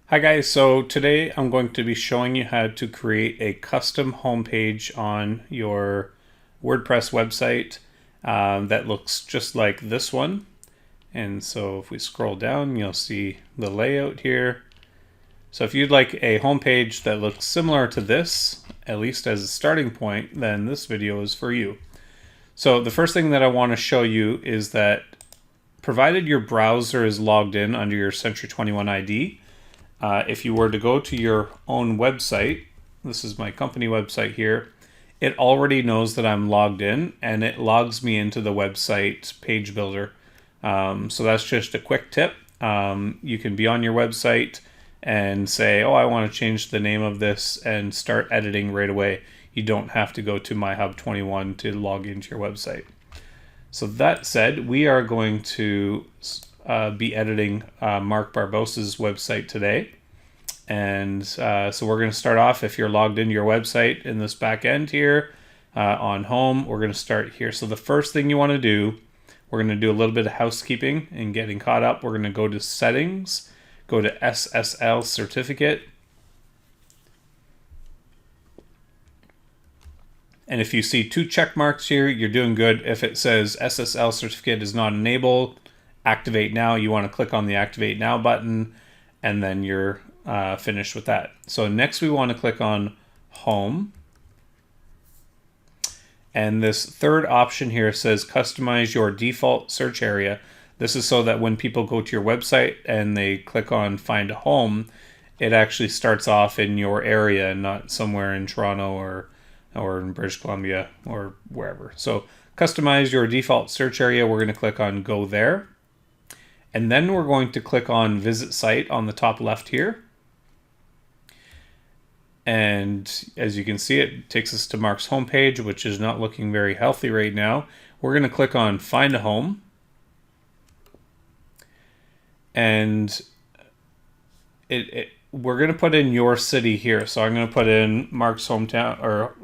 Hi guys, so today I'm going to be showing you how to create a custom homepage on your WordPress website that looks just like this one. And so if we scroll down, you'll see the layout here. So if you'd like a homepage that looks similar to this, at least as a starting point, then this video is for you. So the first thing that I want to show you is that provided your browser is logged in under your C21 ID, if you were to go to your own website, this is my company website here, it already knows that I'm logged in and it logs me into the website page builder. So that's just a quick tip. You can be on your website and say, oh, I want to change the name of this and start editing right away. You don't have to go to MyHub21 to log into your website. So that said, we are going to be editing Mark Barbossa's website today. And so we're going to start off, if you're logged into your website in this back end here on home, we're going to start here. So the first thing you want to do, we're going to do a little bit of housekeeping and getting caught up. We're going to go to settings, go to SSL certificate. And if you see two check marks here, you're doing good. If it says SSL certificate is not enabled, activate now, you want to click on the activate now button, and then you're finished with that. So next we want to click on home. And this third option here says customize your default search area. This is so that when people go to your website and they click on find a home, it actually starts off in your area and not somewhere in Toronto or in British Columbia or wherever. So customize your default search area. We're going to click on go there. And then we're going to click on visit site on the top left here. And as you can see, it takes us to Mark's homepage, which is not looking very healthy right now. We're going to click on find a home. And we're going to put in your city here. So I'm going to put in Mark's hometown, or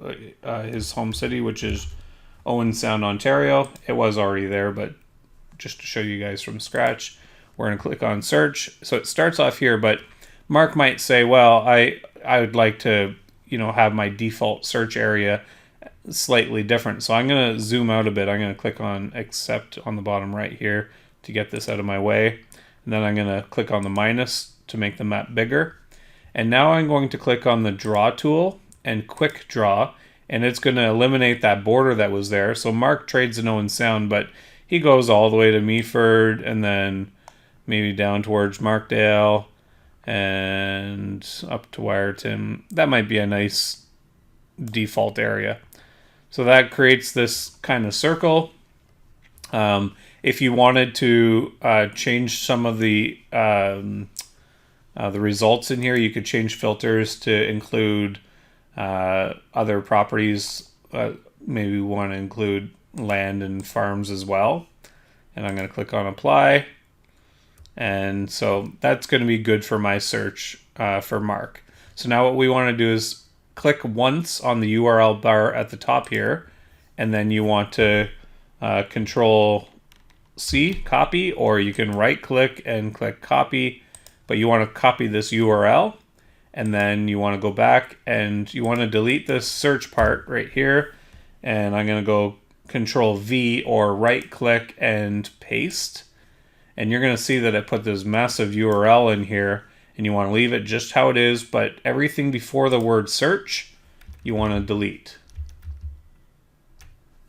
his home city, which is Owen Sound, Ontario. It was already there, but just to show you guys from scratch, we're going to click on search. So it starts off here, but Mark might say, well, I would like to, have my default search area slightly different. So I'm going to zoom out a bit. I'm going to click on accept on the bottom right here to get this out of my way. And then I'm going to click on the minus to make the map bigger. And now I'm going to click on the draw tool and quick draw, and it's going to eliminate that border that was there. So Mark trades in Owen Sound, but he goes all the way to Meaford and then maybe down towards Markdale and up to Wyerton. That might be a nice default area. So that creates this kind of circle. If you wanted to change some of the results in here, you could change filters to include other properties. Maybe we want to include land and farms as well. And I'm going to click on apply. And so that's going to be good for my search for Mark. So now what we want to do is click once on the URL bar at the top here, and then you want to Control C, copy, or you can right click and click copy, but you want to copy this URL, and then you want to go back and you want to delete this search part right here, and I'm going to go Control V or right click and paste. And you're going to see that I put this massive URL in here, and you want to leave it just how it is, but everything before the word search, you want to delete.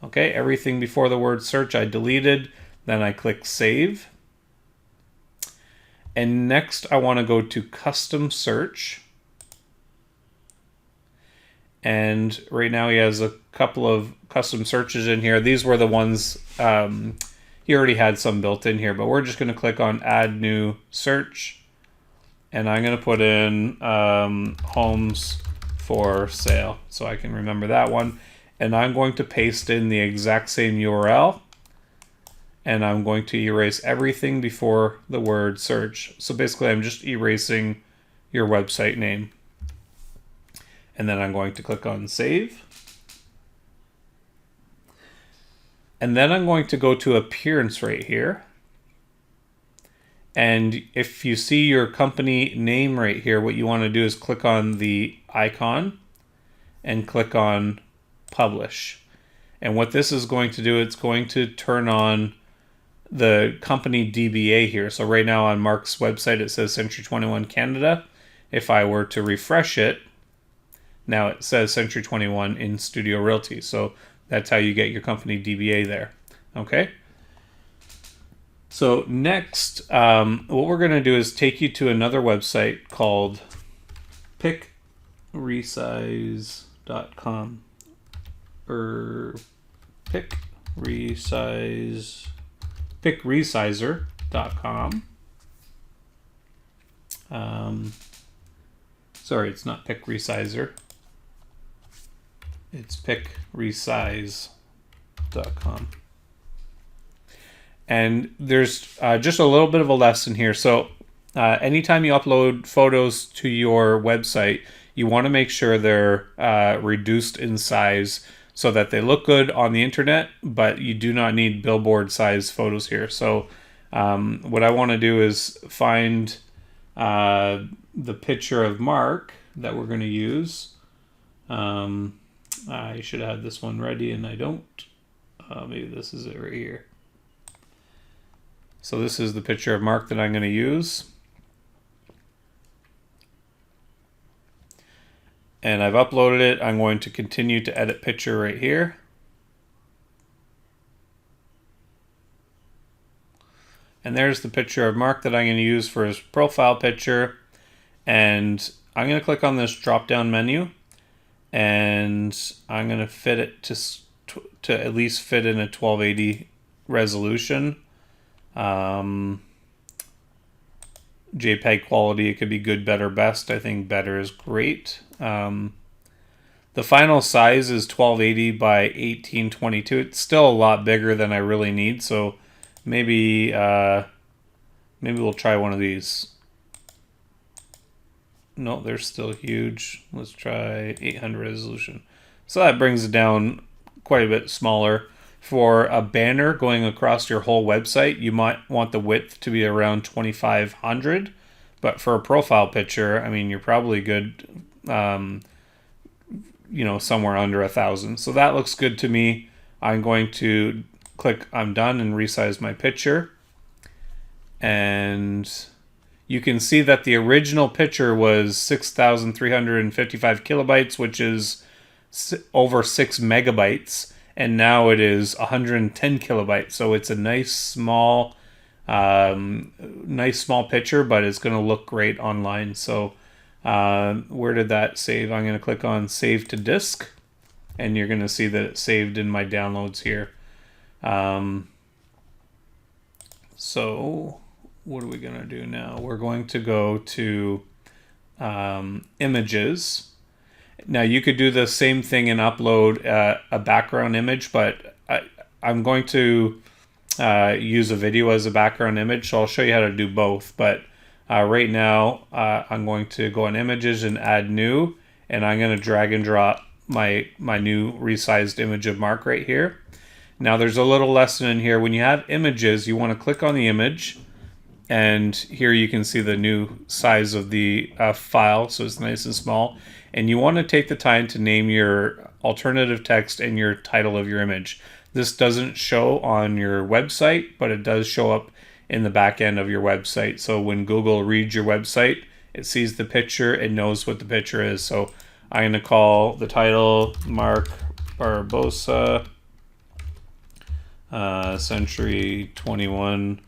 Okay, everything before the word search I deleted, then I click save. And next I want to go to custom search. And right now he has a couple of custom searches in here. These were the ones, he already had some built in here, but we're just going to click on add new search. And I'm going to put in homes for sale so I can remember that one. And I'm going to paste in the exact same URL. And I'm going to erase everything before the word search. So basically I'm just erasing your website name. And then I'm going to click on save. And then I'm going to go to appearance right here. And if you see your company name right here, what you want to do is click on the icon and click on publish. And what this is going to do, it's going to turn on the company DBA here. So right now on Mark's website, it says Century 21 Canada. If I were to refresh it, now it says Century 21 in Studio Realty. So that's how you get your company DBA there. Okay. So next, what we're going to do is take you to another website called pickresize.com or pickresizer.com. Sorry, it's not pickresizer. It's pickresize.com. And there's just a little bit of a lesson here. So anytime you upload photos to your website, you want to make sure they're reduced in size so that they look good on the internet, but you do not need billboard size photos here. So what I want to do is find the picture of Mark that we're going to use. I should have had this one ready and I don't. Maybe this is it right here. So this is the picture of Mark that I'm going to use. And I've uploaded it. I'm going to continue to edit picture right here. And there's the picture of Mark that I'm going to use for his profile picture. And I'm going to click on this drop down menu. And I'm going to fit it to at least fit in a 1280 resolution. JPEG quality, it could be good, better, best. I think better is great. The final size is 1280 by 1822. It's still a lot bigger than I really need, so maybe we'll try one of these. No, they're still huge. Let's try 800 resolution. So that brings it down quite a bit smaller. For a banner going across your whole website, you might want the width to be around 2500. But for a profile picture, I mean, you're probably good, somewhere under 1000. So that looks good to me. I'm going to click I'm done and resize my picture. And you can see that the original picture was 6,355 kilobytes, which is over 6 megabytes. And now it is 110 kilobytes. So it's a nice small picture, but it's going to look great online. So where did that save? I'm going to click on Save to Disk, and you're going to see that it's saved in my downloads here. So what are we going to do now? We're going to go to Images. Now you could do the same thing and upload a background image, but I'm going to use a video as a background image, so I'll show you how to do both. But right now I'm going to go on Images and add New, and I'm going to drag and drop my new resized image of Mark right here. Now there's a little lesson in here. When you have images, you want to click on the image, and here you can see the new size of the file, so it's nice and small. And you want to take the time to name your alternative text and your title of your image. This doesn't show on your website, but it does show up in the back end of your website. So when Google reads your website, it sees the picture, it knows what the picture is. So I'm going to call the title Mark Barbosa, Century 21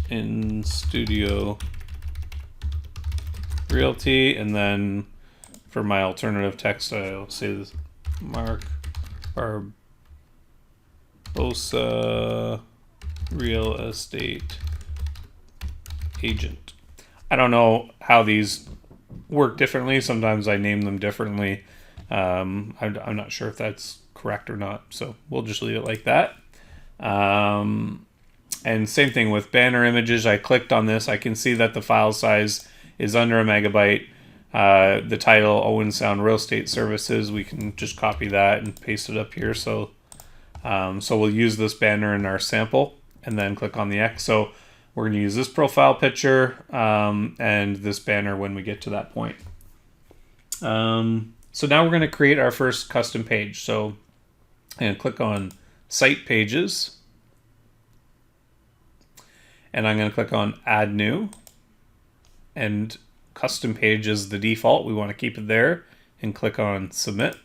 in Studio Realty, and then for my alternative text, I'll say this, Mark Barbosa, real estate agent. I don't know how these work differently. Sometimes I name them differently. I'm not sure if that's correct or not, so we'll just leave it like that. And same thing with banner images. I clicked on this. I can see that the file size is under a megabyte. The title, Owen Sound Real Estate Services, we can just copy that and paste it up here. So we'll use this banner in our sample and then click on the X. So We're going to use this profile picture and this banner when we get to that point. So now we're going to create our first custom page. So I'm going to click on Site Pages. And I'm going to click on Add New. And custom page is the default. We want to keep it there. And click on Submit.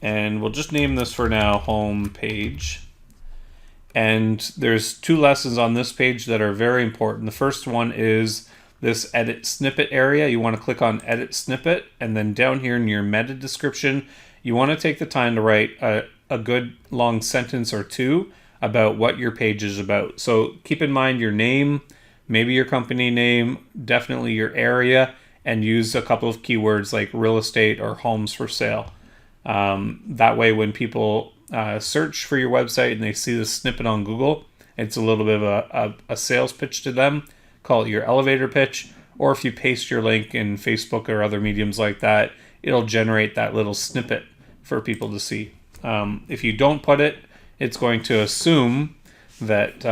And we'll just name this for now Home Page. And there's 2 lessons on this page that are very important. The first one is this Edit Snippet area. You want to click on Edit Snippet, and then down here in your meta description, you want to take the time to write a good long sentence or 2 about what your page is about. So keep in mind your name, maybe your company name, definitely your area, and use a couple of keywords like real estate or homes for sale. That way when people search for your website and they see the snippet on Google, it's a little bit of a sales pitch to them. Call it your elevator pitch. Or if you paste your link in Facebook or other mediums like that, it'll generate that little snippet for people to see. If you don't put it, it's going to assume that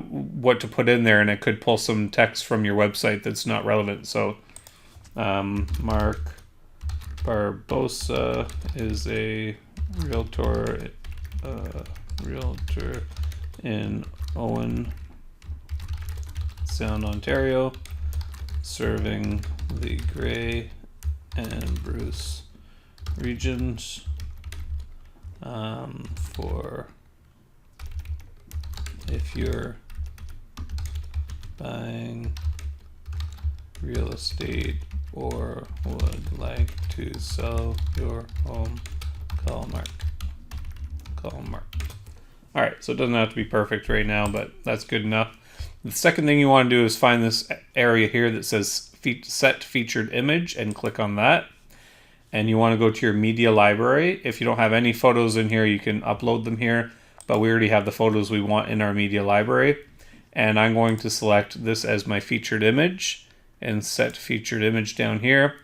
what to put in there, and it could pull some text from your website that's not relevant. So Mark Barbosa is a realtor in Owen Sound, Ontario, serving the Grey and Bruce regions for if you're buying real estate or would like to sell your home, call Mark. All right, so it doesn't have to be perfect right now, but that's good enough. The second thing you want to do is find this area here that says Set Featured Image and click on that. And you want to go to your media library. If you don't have any photos in here, you can upload them here, but we already have the photos we want in our media library. And I'm going to select this as my featured image and set featured image down here.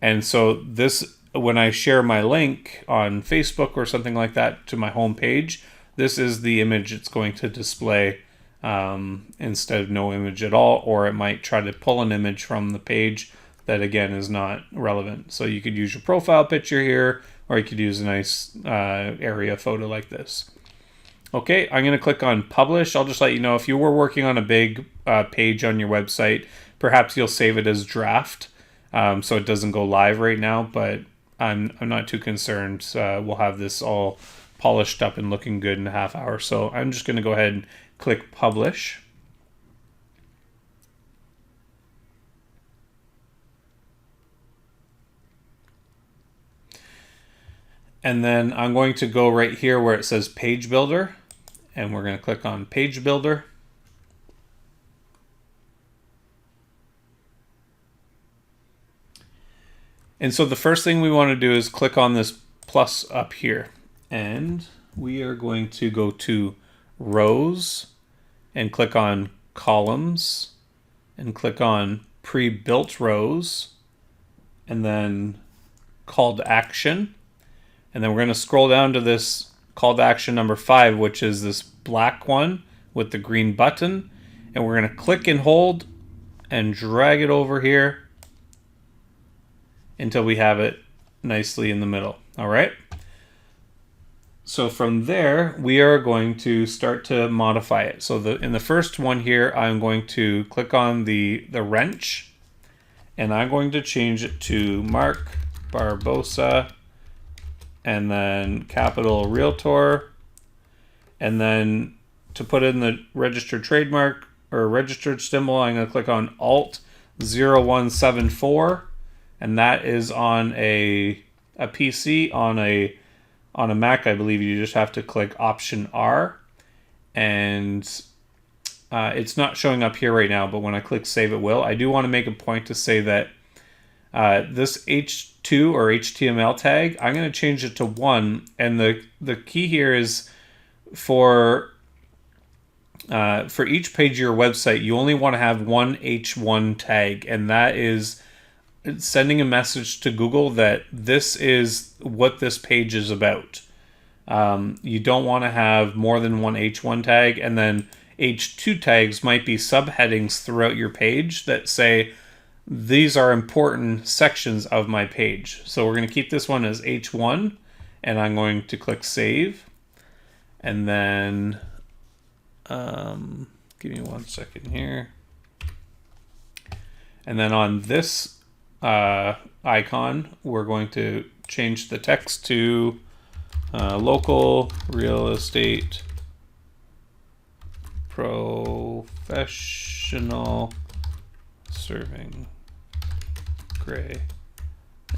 And so this, when I share my link on Facebook or something like that to my home page, this is the image it's going to display instead of no image at all, or it might try to pull an image from the page that again is not relevant. So you could use your profile picture here, or you could use a nice area photo like this. Okay, I'm going to click on Publish. I'll just let you know if you were working on a big page on your website, perhaps you'll save it as draft, so it doesn't go live right now, but I'm not too concerned. We'll have this all polished up and looking good in a half hour. So I'm just going to go ahead and click Publish. And then I'm going to go right here where it says Page Builder, and we're going to click on Page Builder. And so the first thing we want to do is click on this plus up here, and we are going to go to Rows and click on Columns and click on Pre-Built Rows and then Call to Action. And then we're going to scroll down to this call to action number 5, which is this black one with the green button. And we're going to click and hold and drag it over here until we have it nicely in the middle. All right. So from there, we are going to start to modify it. So in the first one here, I'm going to click on the wrench, and I'm going to change it to Mark Barbosa, and then capital Realtor, and then to put in the registered trademark or registered symbol, I'm going to click on Alt 0174, and that is on a PC. On a Mac, I believe you just have to click Option R, and it's not showing up here right now, but when I click Save, it will. I do want to make a point to say that this H2 or HTML tag, I'm going to change it to 1, and the key here is for each page of your website, you only want to have one H1 tag, and that is sending a message to Google that this is what this page is about. You don't want to have more than one H1 tag, and then H2 tags might be subheadings throughout your page that say, these are important sections of my page. So we're going to keep this one as H1, and I'm going to click Save. And then, give me 1 second here. And then on this icon, we're going to change the text to local real estate professional serving gray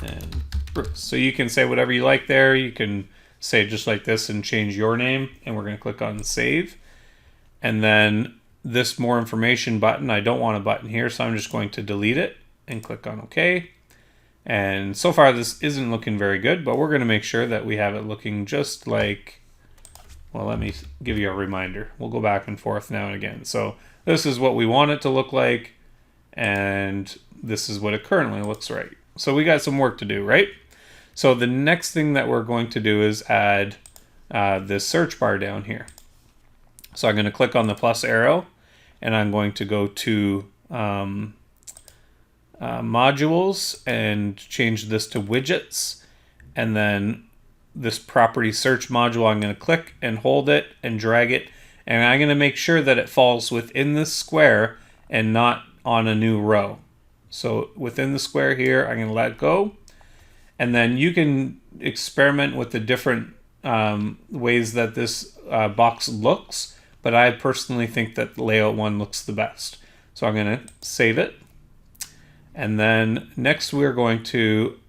and Bruce. So you can say whatever you like there. You can say just like this and change your name, and we're going to click on Save. And then this more information button, I don't want a button here, so I'm just going to delete it and click on OK. And so far this isn't looking very good, but we're going to make sure that we have it looking just like, well, let me give you a reminder. We'll go back and forth now and again. So this is what we want it to look like, and this is what it currently looks like. So we got some work to do, right? So the next thing that we're going to do is add this search bar down here. So I'm going to click on the plus arrow, and I'm going to go to modules and change this to widgets. And then this property search module, I'm going to click and hold it and drag it. And I'm going to make sure that it falls within this square and not on a new row. So within the square here, I'm going to let go. And then you can experiment with the different ways that this box looks, but I personally think that layout 1 looks the best. So I'm going to save it. And then next we're going to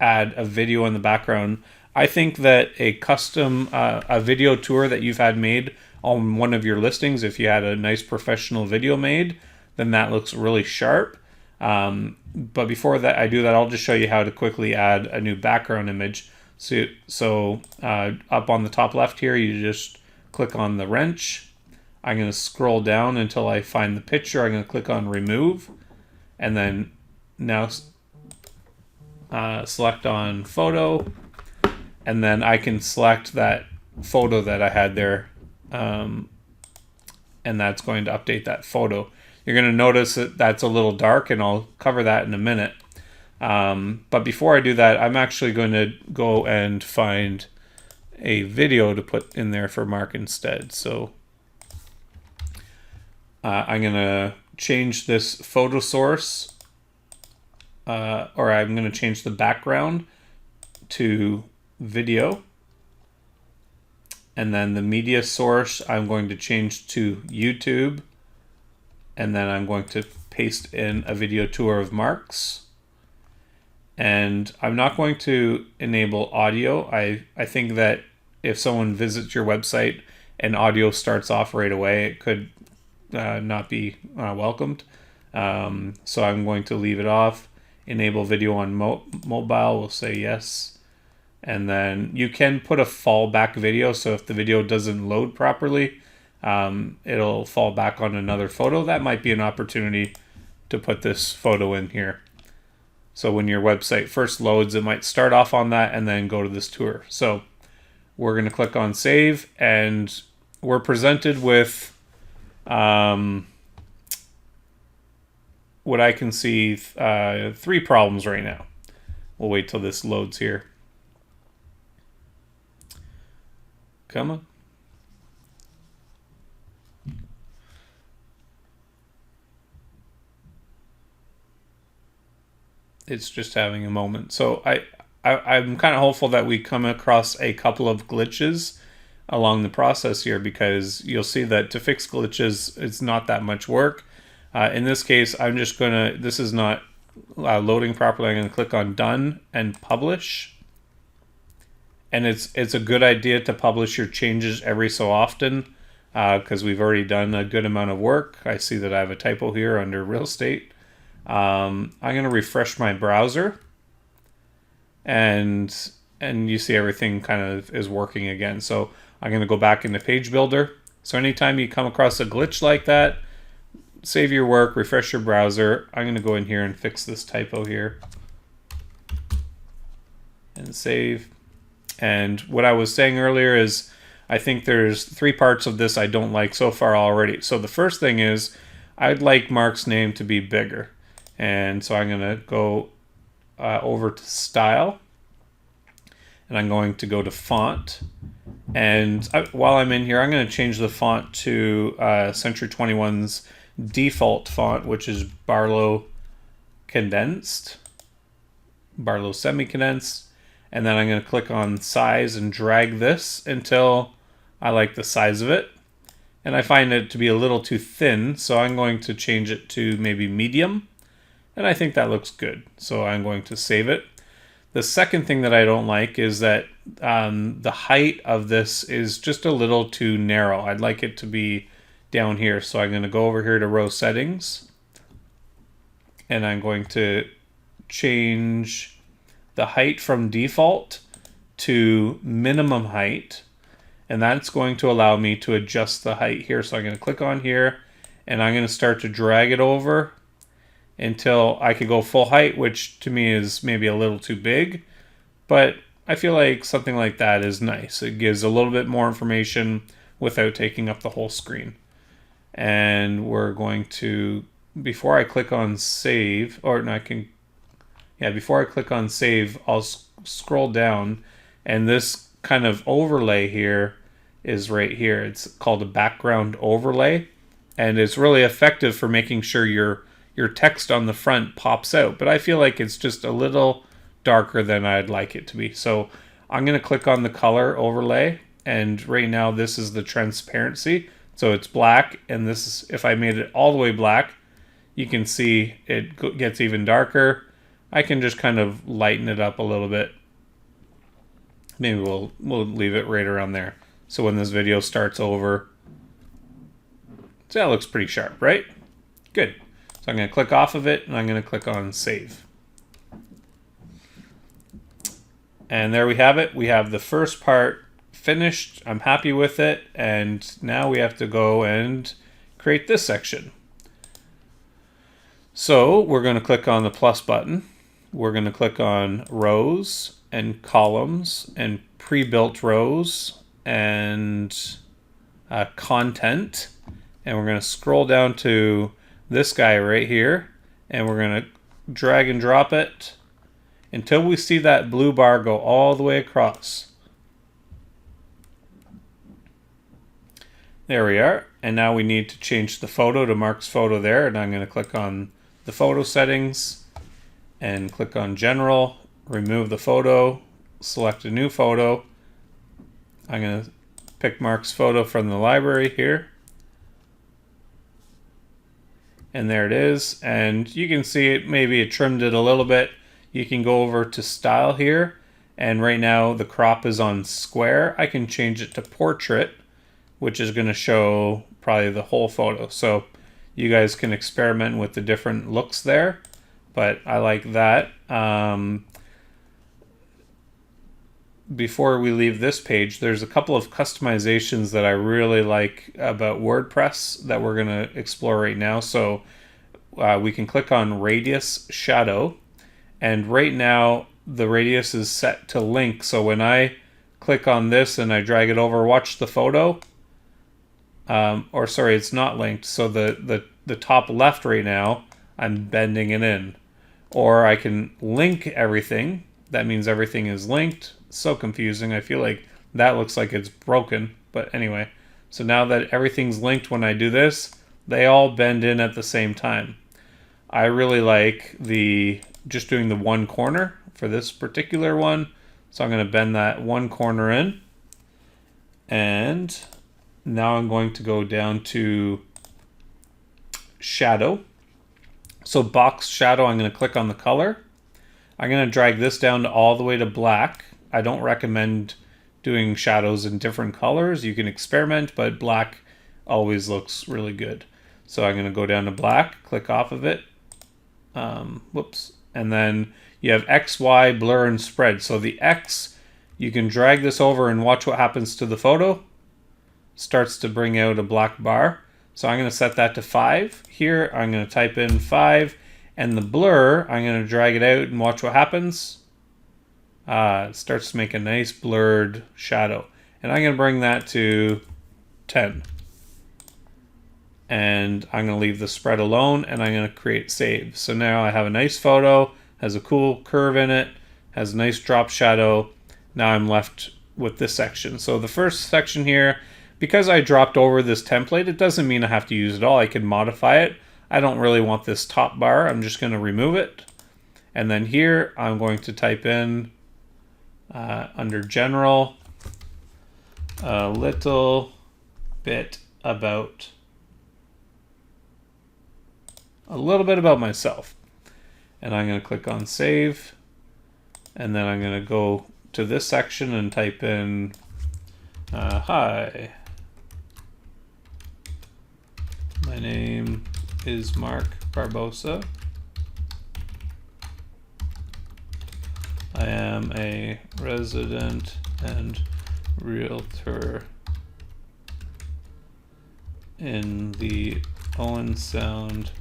add a video in the background. I think that a custom a video tour that you've had made on one of your listings, if you had a nice professional video made, then that looks really sharp. But before that, I do that, I'll just show you how to quickly add a new background image. So up on the top left here, you just click on the wrench. I'm going to scroll down until I find the picture. I'm going to click on remove, and then now select on photo, and then I can select that photo that I had there, and that's going to update that photo. You're going to notice that that's a little dark, and I'll cover that in a minute. But before I do that, I'm actually going to go and find a video to put in there for Mark instead. So I'm going to change this photo source, or I'm going to change the background to video. And then the media source, I'm going to change to YouTube. And then I'm going to paste in a video tour of Mark's. And I'm not going to enable audio. I think that if someone visits your website and audio starts off right away, it could not be welcomed. So I'm going to leave it off. Enable video on mobile, we'll say yes. And then you can put a fallback video, so if the video doesn't load properly, it'll fall back on another photo. That might be an opportunity to put this photo in here. So when your website first loads, it might start off on that and then go to this tour. So we're going to click on save, and we're presented with what I can see 3 problems right now. We'll wait till this loads here. Come on. It's just having a moment. So I'm kind of hopeful that we come across a couple of glitches along the process here, because you'll see that to fix glitches, it's not that much work. In this case, I'm just gonna, this is not loading properly. I'm gonna click on done and publish. And it's a good idea to publish your changes every so often, because we've already done a good amount of work. I see that I have a typo here under real estate. I'm going to refresh my browser, and you see everything kind of is working again. So I'm going to go back into Page Builder. So anytime you come across a glitch like that, save your work, refresh your browser. I'm going to go in here and fix this typo here and save. And what I was saying earlier is I think there's 3 parts of this I don't like so far already. So the first thing is I'd like Mark's name to be bigger. And so I'm going to go over to Style. And I'm going to go to Font. And while I'm in here, I'm going to change the font to C21's default font, which is Barlow Condensed. Barlow Semi-Condensed. And then I'm going to click on Size and drag this until I like the size of it. And I find it to be a little too thin, so I'm going to change it to maybe medium. And I think that looks good, so I'm going to save it. The second thing that I don't like is that the height of this is just a little too narrow. I'd like it to be down here. So I'm going to go over here to row settings. And I'm going to change the height from default to minimum height. And that's going to allow me to adjust the height here. So I'm going to click on here and I'm going to start to drag it over until I could go full height, which to me is maybe a little too big, but I feel like something like that is nice. It gives a little bit more information without taking up the whole screen. And we're going to, before I click on save, or no, before I click on save, I'll scroll down, and this kind of overlay here is right here. It's called a background overlay, and it's really effective for making sure your text on the front pops out, but I feel like it's just a little darker than I'd like it to be. So I'm going to click on the color overlay, and right now this is the transparency. So it's black, and this is, if I made it all the way black, you can see it gets even darker. I can just kind of lighten it up a little bit. Maybe we'll leave it right around there. So when this video starts over, so that looks pretty sharp, right? Good. So I'm going to click off of it, and I'm going to click on Save. And there we have it. We have the first part finished. I'm happy with it. And now we have to go and create this section. So we're going to click on the plus button. We're going to click on Rows and Columns and Pre-Built Rows and Content. And we're going to scroll down to this guy right here, and we're going to drag and drop it until we see that blue bar go all the way across. There we are. And now we need to change the photo to Mark's photo there, and I'm going to click on the photo settings and click on General, remove the photo, select a new photo. I'm going to pick Mark's photo from the library here. And there it is, and you can see it, maybe it trimmed it a little bit. You can go over to Style here, and right now the crop is on Square. I can change it to Portrait, which is going to show probably the whole photo. So you guys can experiment with the different looks there, but I like that. Before we leave this page, there's a couple of customizations that I really like about WordPress that we're going to explore right now. So we can click on Radius Shadow, and right now the radius is set to link. So when I click on this and I drag it over, watch the photo, or sorry, it's not linked. So the top left right now, I'm bending it in. Or I can link everything. That means everything is linked. So confusing. I feel like that looks like it's broken, but anyway. So now that everything's linked, when I do this, they all bend in at the same time. I really like just doing the one corner for this particular one. So I'm going to bend that one corner in. And now I'm going to go down to Shadow. So Box Shadow, I'm going to click on the color. I'm going to drag this down to all the way to black. I don't recommend doing shadows in different colors. You can experiment, but black always looks really good. So I'm going to go down to black, click off of it. Whoops. And then you have X, Y, blur, and spread. So the X, you can drag this over and watch what happens to the photo. Starts to bring out a black bar. So I'm going to set that to 5. Here, I'm going to type in 5. And the blur, I'm going to drag it out and watch what happens. It starts to make a nice blurred shadow. And I'm going to bring that to 10. And I'm going to leave the spread alone, and I'm going to create save. So now I have a nice photo, has a cool curve in it, has a nice drop shadow. Now I'm left with this section. So the first section here, because I dropped over this template, it doesn't mean I have to use it all. I can modify it. I don't really want this top bar. I'm just going to remove it. And then here, I'm going to type in under general, a little bit about myself. And I'm going to click on save. And then I'm going to go to this section and type in, hi, my name is Mark Barbosa. I am a resident and realtor in the Owen Sound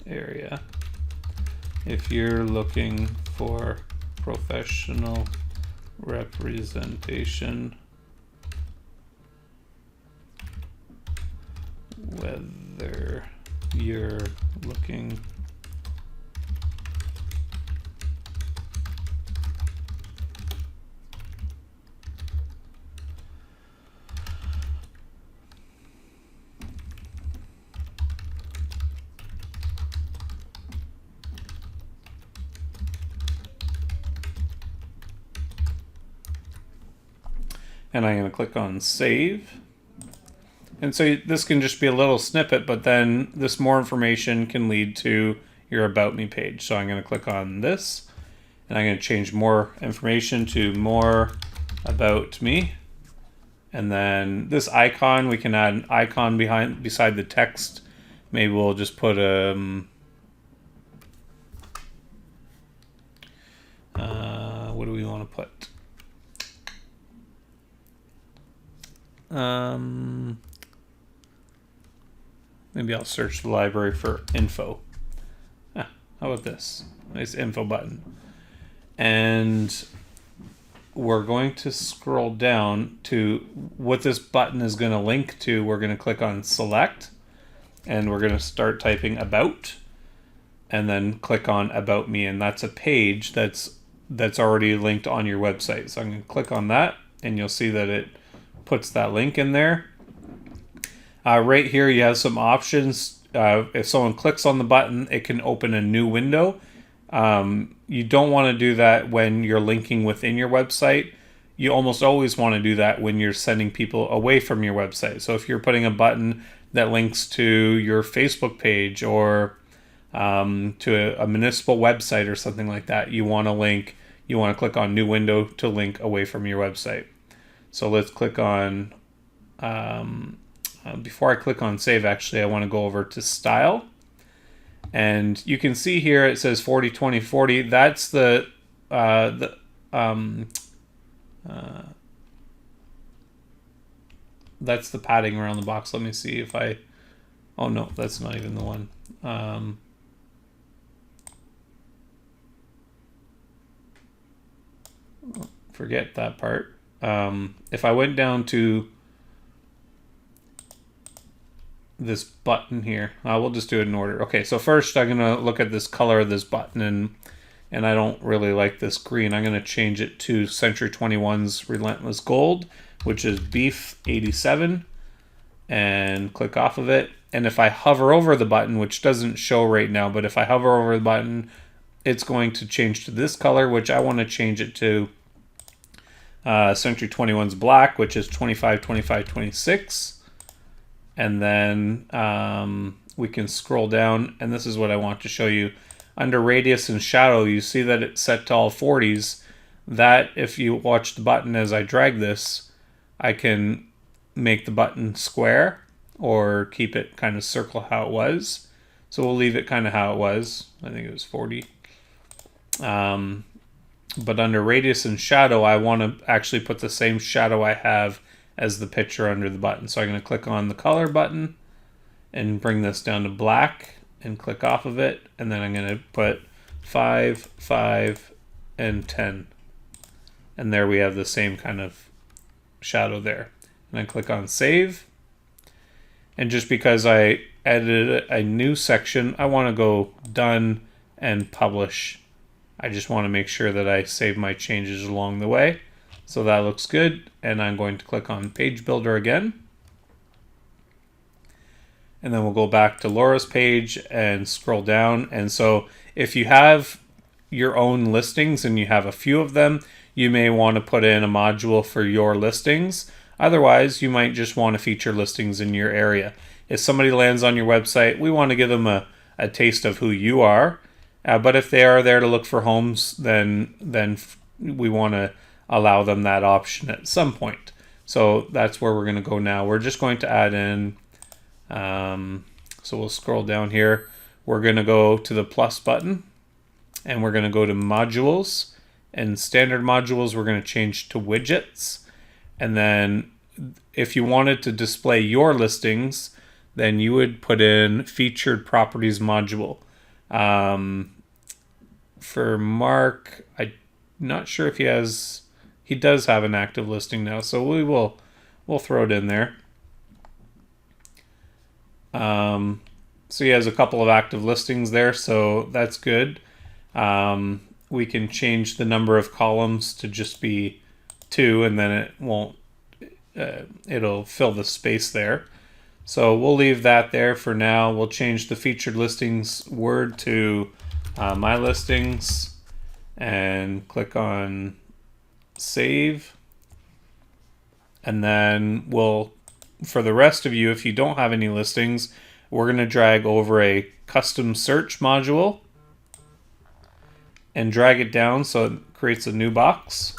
area. If you're looking for professional representation, whether you're looking and I'm going to click on save. And so this can just be a little snippet, but then this more information can lead to your About Me page. So I'm going to click on this, and I'm going to change more information to more about me. And then this icon, we can add an icon beside the text. Maybe we'll just put a what do we want to put? Maybe I'll search the library for info. How about this? Nice info button. And we're going to scroll down to what this button is going to link to. We're going to click on select, and we're going to start typing about, and then click on About Me, and that's a page that's already linked on your website. So I'm going to click on that, and you'll see that it puts that link in there. Right here you have some options. If someone clicks on the button, it can open a new window. You don't want to do that when you're linking within your website. You almost always want to do that when you're sending people away from your website. So if you're putting a button that links to your Facebook page or to a municipal website or something like that, you want to click on new window to link away from your website. So let's click on, before I click on save, actually, I want to go over to style. And you can see here it says 40, 20, 40. That's that's the padding around the box. Let me see if oh no, that's not even the one. Forget that part. If I went down to this button here, we'll just do it in order. Okay, so first I'm gonna look at this color of this button, and I don't really like this green. I'm gonna change it to Century 21's Relentless Gold, which is Beef 87, and click off of it. And if I hover over the button, which doesn't show right now, but if I hover over the button, it's going to change to this color, which I want to change it to Century 21's Black, which is 25, 25, 26. And then we can scroll down, and this is what I want to show you. Under radius and shadow, you see that it's set to all 40s. That, if you watch the button as I drag this, I can make the button square or keep it kind of circle how it was. So we'll leave it kind of how it was. I think it was 40. But under radius and shadow, I want to actually put the same shadow I have as the picture under the button. So I'm going to click on the color button and bring this down to black and click off of it. And then I'm going to put 5, 5, and 10. And there we have the same kind of shadow there. And I click on save. And just because I edited a new section, I want to go done and publish. I just want to make sure that I save my changes along the way. So that looks good. And I'm going to click on Page Builder again. And then we'll go back to Laura's page and scroll down. And so if you have your own listings and you have a few of them, you may want to put in a module for your listings. Otherwise, you might just want to feature listings in your area. If somebody lands on your website, we want to give them a taste of who you are. But if they are there to look for homes, then we want to allow them that option at some point. So that's where we're going to go now. We're just going to add in, so we'll scroll down here. We're going to go to the plus button and we're going to go to modules, and standard modules we're going to change to widgets. And then if you wanted to display your listings, then you would put in featured properties module. For Mark, I'm not sure if he does have an active listing now, so we'll throw it in there. So he has a couple of active listings there, so that's good. We can change the number of columns to just be 2, and then it won't, it'll fill the space there. So we'll leave that there for now. We'll change the featured listings word to my listings and click on save. And then for the rest of you, if you don't have any listings, we're going to drag over a custom search module and drag it down so it creates a new box.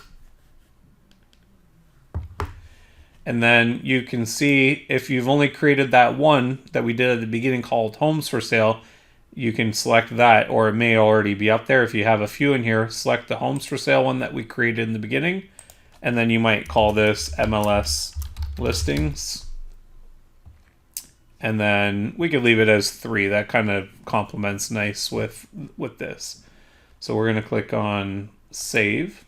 And then you can see if you've only created that one that we did at the beginning called homes for sale, you can select that, or it may already be up there. If you have a few in here, select the homes for sale one that we created in the beginning. And then you might call this MLS listings. And then we could leave it as 3. That kind of complements nice with this. So we're going to click on save.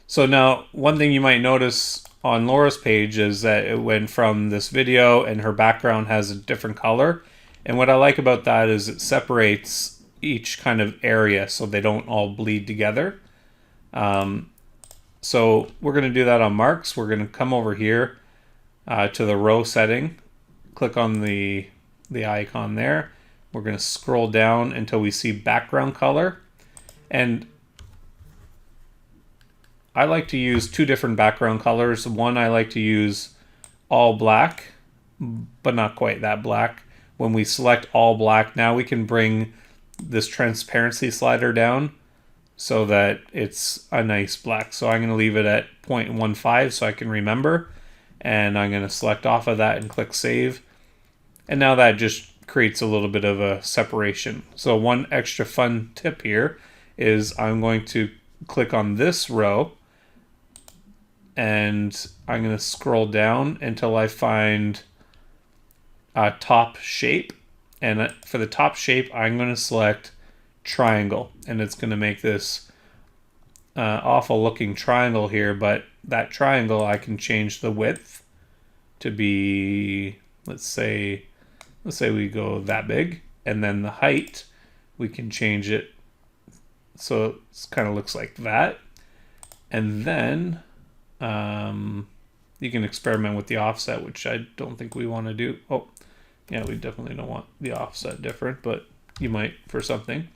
So now one thing you might notice on Laura's page is that it went from this video and her background has a different color. And what I like about that is it separates each kind of area so they don't all bleed together. So we're going to do that on Mark's. We're going to come over here to the row setting, click on the icon there. We're going to scroll down until we see background color. And I like to use 2 different background colors. One, I like to use all black, but not quite that black. When we select all black, now we can bring this transparency slider down so that it's a nice black. So I'm going to leave it at 0.15 so I can remember. And I'm going to select off of that and click save. And now that just creates a little bit of a separation. So one extra fun tip here is I'm going to click on this row and I'm going to scroll down until I find a top shape. And for the top shape, I'm going to select triangle. And it's going to make this awful looking triangle here. But that triangle, I can change the width to be, let's say we go that big. And then the height, we can change it so it kind of looks like that. And then you can experiment with the offset, which I don't think we want to do. Oh, yeah, we definitely don't want the offset different, but you might for something.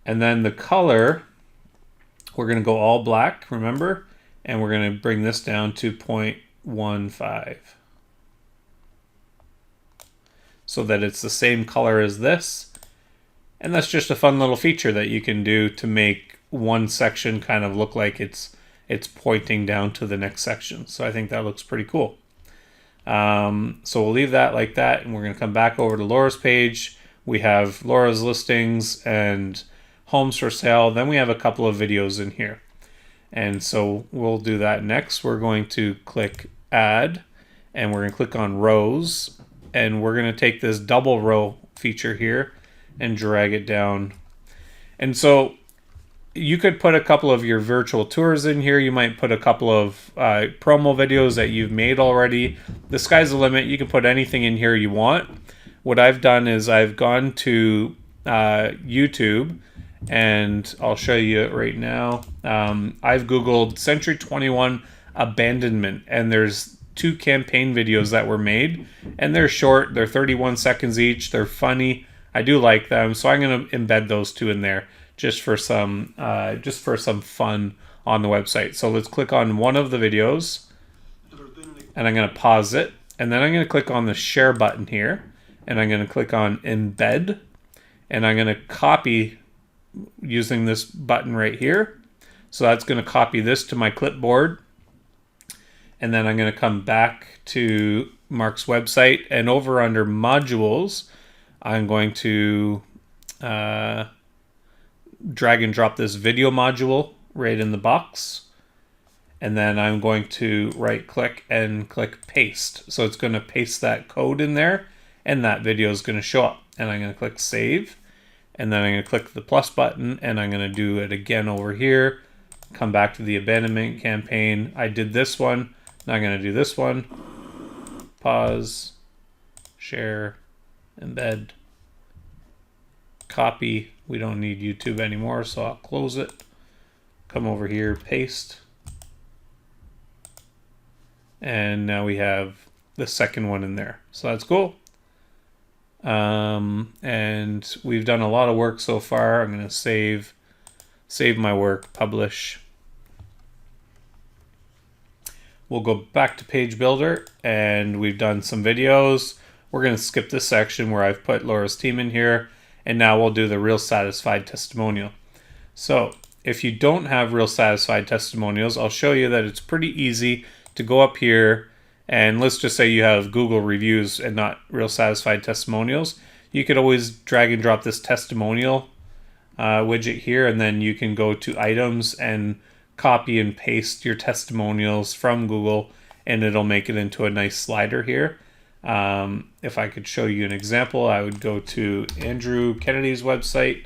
And then the color, we're going to go all black, remember? And we're going to bring this down to 0.15. So that it's the same color as this. And that's just a fun little feature that you can do to make one section kind of look like it's pointing down to the next section. So I think that looks pretty cool. So we'll leave that like that, and we're going to come back over to Laura's page. We have Laura's listings and homes for sale. Then we have a couple of videos in here. And so we'll do that next. We're going to click add, and we're going to click on rows, and we're going to take this double row feature here and drag it down. And so you could put a couple of your virtual tours in here. You might put a couple of promo videos that you've made already. The sky's the limit. You can put anything in here you want. What I've done is I've gone to YouTube, and I'll show you it right now. I've Googled C21 abandonment, and there's 2 campaign videos that were made, and they're short. They're 31 seconds each. They're funny. I do like them, so I'm going to embed those 2 in there just for some fun on the website. So let's click on one of the videos, and I'm going to pause it, and then I'm going to click on the share button here, and I'm going to click on embed, and I'm going to copy using this button right here. So that's going to copy this to my clipboard, and then I'm going to come back to Mark's website, and over under modules, I'm going to drag and drop this video module right in the box, and then I'm going to right click and click paste. So it's going to paste that code in there, and that video is going to show up, and I'm going to click save, and then I'm going to click the plus button, and I'm going to do it again over here, come back to the abandonment campaign. I did this one. Now I'm going to do this one. Pause, share, embed, copy. We don't need YouTube anymore, so I'll close it. Come over here, paste. And now we have the second one in there. So that's cool. And we've done a lot of work so far. I'm going to save my work, publish. We'll go back to Page Builder, and we've done some videos. We're going to skip this section where I've put Laura's team in here, and now we'll do the Real Satisfied testimonial. So if you don't have Real Satisfied testimonials, I'll show you that it's pretty easy to go up here, and let's just say you have Google reviews and not Real Satisfied testimonials. You could always drag and drop this testimonial widget here, and then you can go to items and copy and paste your testimonials from Google, and it'll make it into a nice slider here. If I could show you an example, I would go to Andrew Kennedy's website,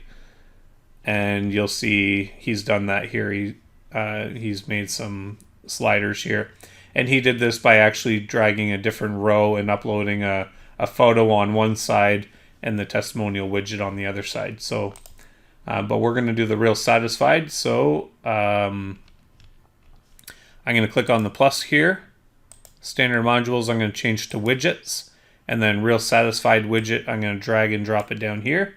and you'll see he's done that here. He's made some sliders here, and he did this by actually dragging a different row and uploading a photo on one side and the testimonial widget on the other side. So but we're going to do the Real Satisfied. So I'm going to click on the plus here. Standard modules, I'm going to change to widgets. And then Real Satisfied widget, I'm going to drag and drop it down here.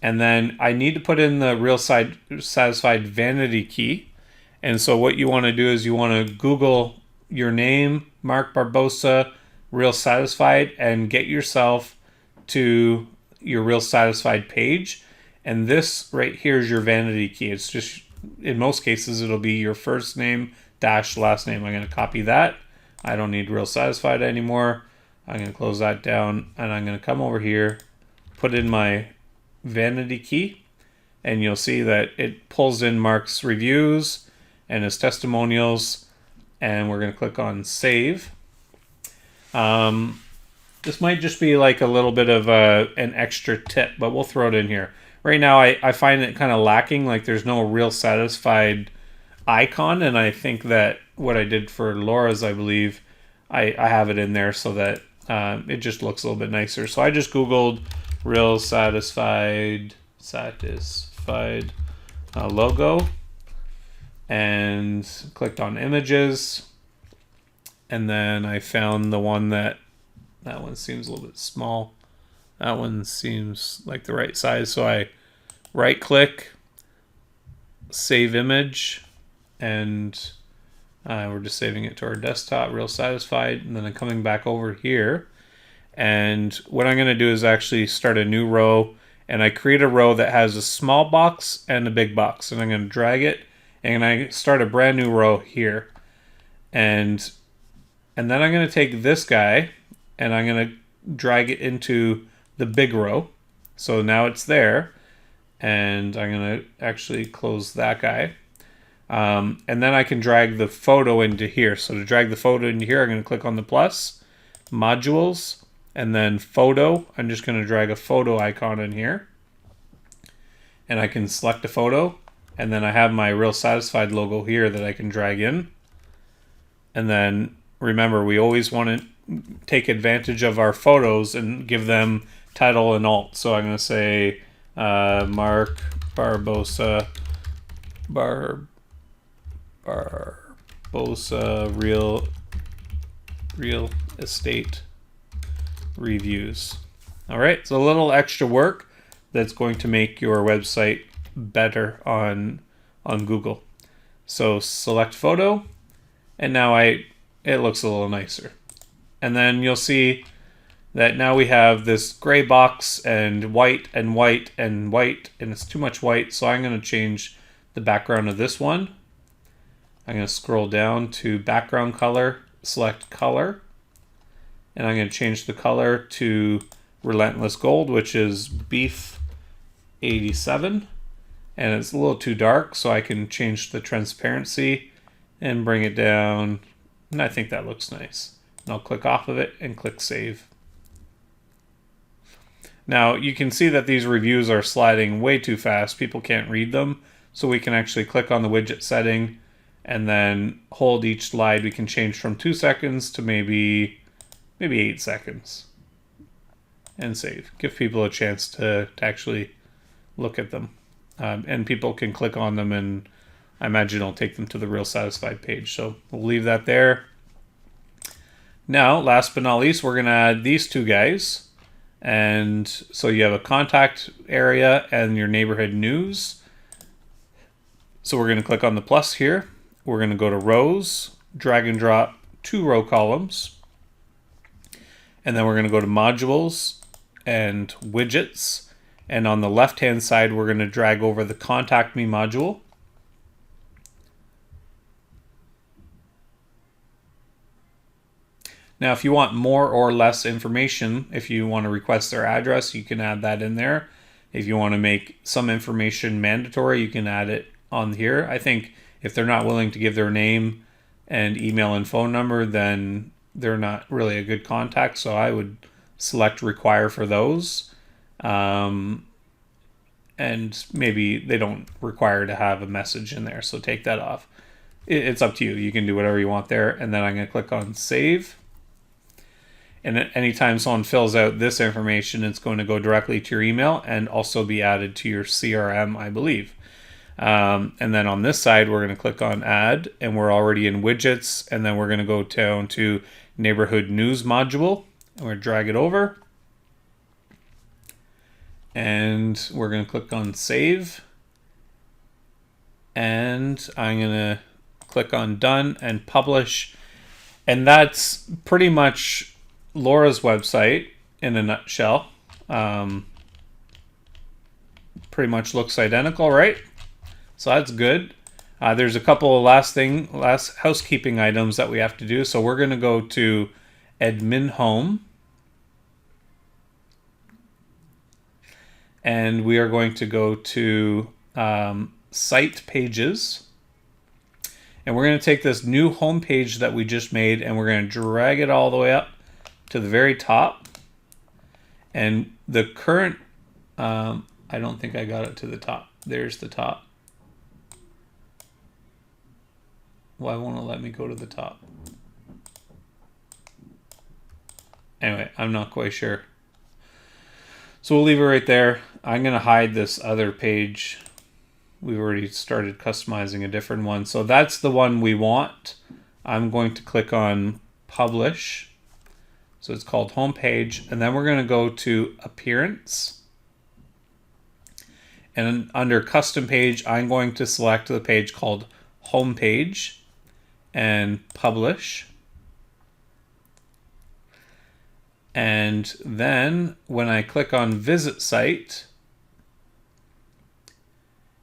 And then I need to put in the Real Satisfied vanity key. And so what you want to do is you want to Google your name, Mark Barbosa, Real Satisfied, and get yourself to your Real Satisfied page. And this right here is your vanity key. It's just, in most cases, it'll be your first name dash last name. I'm going to copy that. I don't need Real Satisfied anymore. I'm going to close that down, and I'm going to come over here, put in my vanity key, and you'll see that it pulls in Mark's reviews and his testimonials, and we're going to click on save. This might just be like a little bit of an extra tip, but we'll throw it in here. Right now, I find it kind of lacking, like there's no Real Satisfied icon, and I think that what I did for Laura's, I believe, I have it in there so that it just looks a little bit nicer. So I just Googled Real Satisfied logo and clicked on images, and then I found the one that one seems a little bit small. That one seems like the right size. So I right click, save image, and we're just saving it to our desktop, Real Satisfied. And then I'm coming back over here. And what I'm going to do is actually start a new row. And I create a row that has a small box and a big box. And I'm going to drag it. And I start a brand new row here. And then I'm going to take this guy, and I'm going to drag it into the big row. So now it's there. And I'm going to actually close that guy. And then I can drag the photo into here. So to drag the photo into here, I'm going to click on the plus, modules, and then photo. I'm just going to drag a photo icon in here. And I can select a photo. And then I have my Real Satisfied logo here that I can drag in. And then remember, we always want to take advantage of our photos and give them title and alt. So I'm going to say Mark Barbosa real estate reviews. All right, so a little extra work that's going to make your website better on Google. So select photo, and now it looks a little nicer. And then you'll see that now we have this gray box and white and white and white, and it's too much white, so I'm going to change the background of this one. I'm going to scroll down to background color, select color, and I'm going to change the color to Relentless Gold, which is Beef 87, and it's a little too dark, so I can change the transparency and bring it down, and I think that looks nice. And I'll click off of it and click Save. Now you can see that these reviews are sliding way too fast. People can't read them, so we can actually click on the widget setting and then hold each slide. We can change from 2 seconds to maybe 8 seconds. And save. Give people a chance to actually look at them. And people can click on them, and I imagine it'll take them to the Real Satisfied page. So we'll leave that there. Now, last but not least, we're going to add these two guys. And so you have a contact area and your neighborhood news. So we're going to click on the plus here. We're going to go to rows, drag and drop 2 row columns. And then we're going to go to modules and widgets. And on the left-hand side, we're going to drag over the Contact Me module. Now, if you want more or less information, if you want to request their address, you can add that in there. If you want to make some information mandatory, you can add it on here. I think if they're not willing to give their name and email and phone number, then they're not really a good contact. So I would select require for those. And maybe they don't require to have a message in there, so take that off. It's up to you. You can do whatever you want there. And then I'm going to click on Save. And anytime someone fills out this information, it's going to go directly to your email and also be added to your CRM, I believe. And then on this side, we're going to click on Add, and we're already in Widgets. And then we're going to go down to Neighborhood News module, and we're going to drag it over. And we're going to click on Save. And I'm going to click on Done and Publish. And that's pretty much Laura's website in a nutshell. Pretty much looks identical, right? So that's good. There's a couple of last housekeeping items that we have to do. So we're going to go to Admin Home. And we are going to go to Site Pages. And we're going to take this new home page that we just made, and we're going to drag it all the way up to the very top. And the current, I don't think I got it to the top. There's the top. Why won't it let me go to the top? Anyway, I'm not quite sure. So we'll leave it right there. I'm going to hide this other page. We've already started customizing a different one. So that's the one we want. I'm going to click on Publish. So it's called Homepage. And then we're going to go to Appearance. And under Custom Page, I'm going to select the page called Homepage and Publish. And then when I click on Visit Site,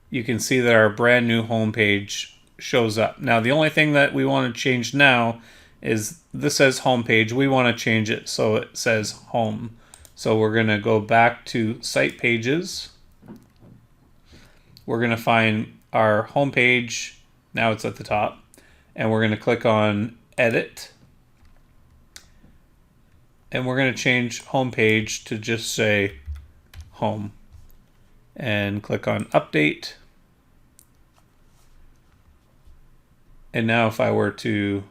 you can see that our brand new homepage shows up. Now, the only thing that we want to change now is this says homepage. We want to change it so it says home. So we're going to go back to Site Pages. We're going to find our homepage. Now it's at the top. And we're going to click on Edit. And we're going to change homepage to just say home. And click on Update. And now if I were to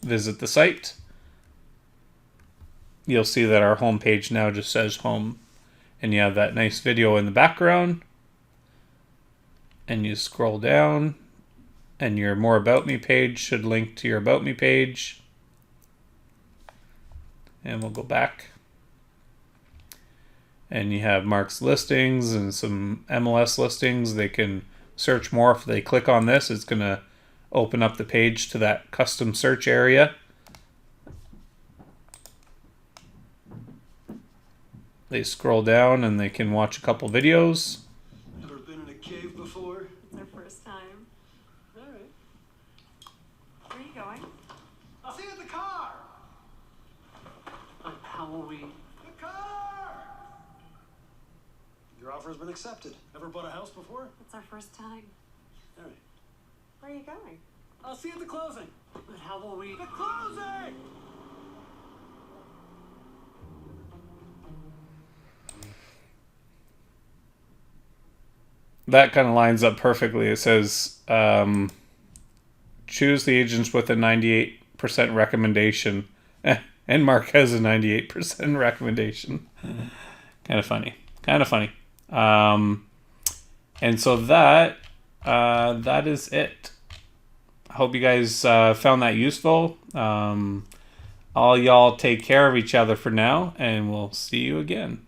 visit the site, you'll see that our home page now just says home. And you have that nice video in the background. And you scroll down, and your More About Me page should link to your About Me page. And we'll go back. And you have Mark's listings and some MLS listings. They can search more. If they click on this, it's going to open up the page to that custom search area. They scroll down and they can watch a couple videos. Ever been in a cave before? It's our first time. All right. Where are you going? I'll see you at the car. How will we? The car. Your offer has been accepted. Ever bought a house before? It's our first time. All right. Where are you going? I'll see you at the closing. But how will we? The closing. That kind of lines up perfectly. It says, choose the agents with a 98% recommendation. And Mark has a 98% recommendation. Kind of funny. Kind of funny. And so that is it. I hope you guys found that useful. All y'all take care of each other for now, and we'll see you again.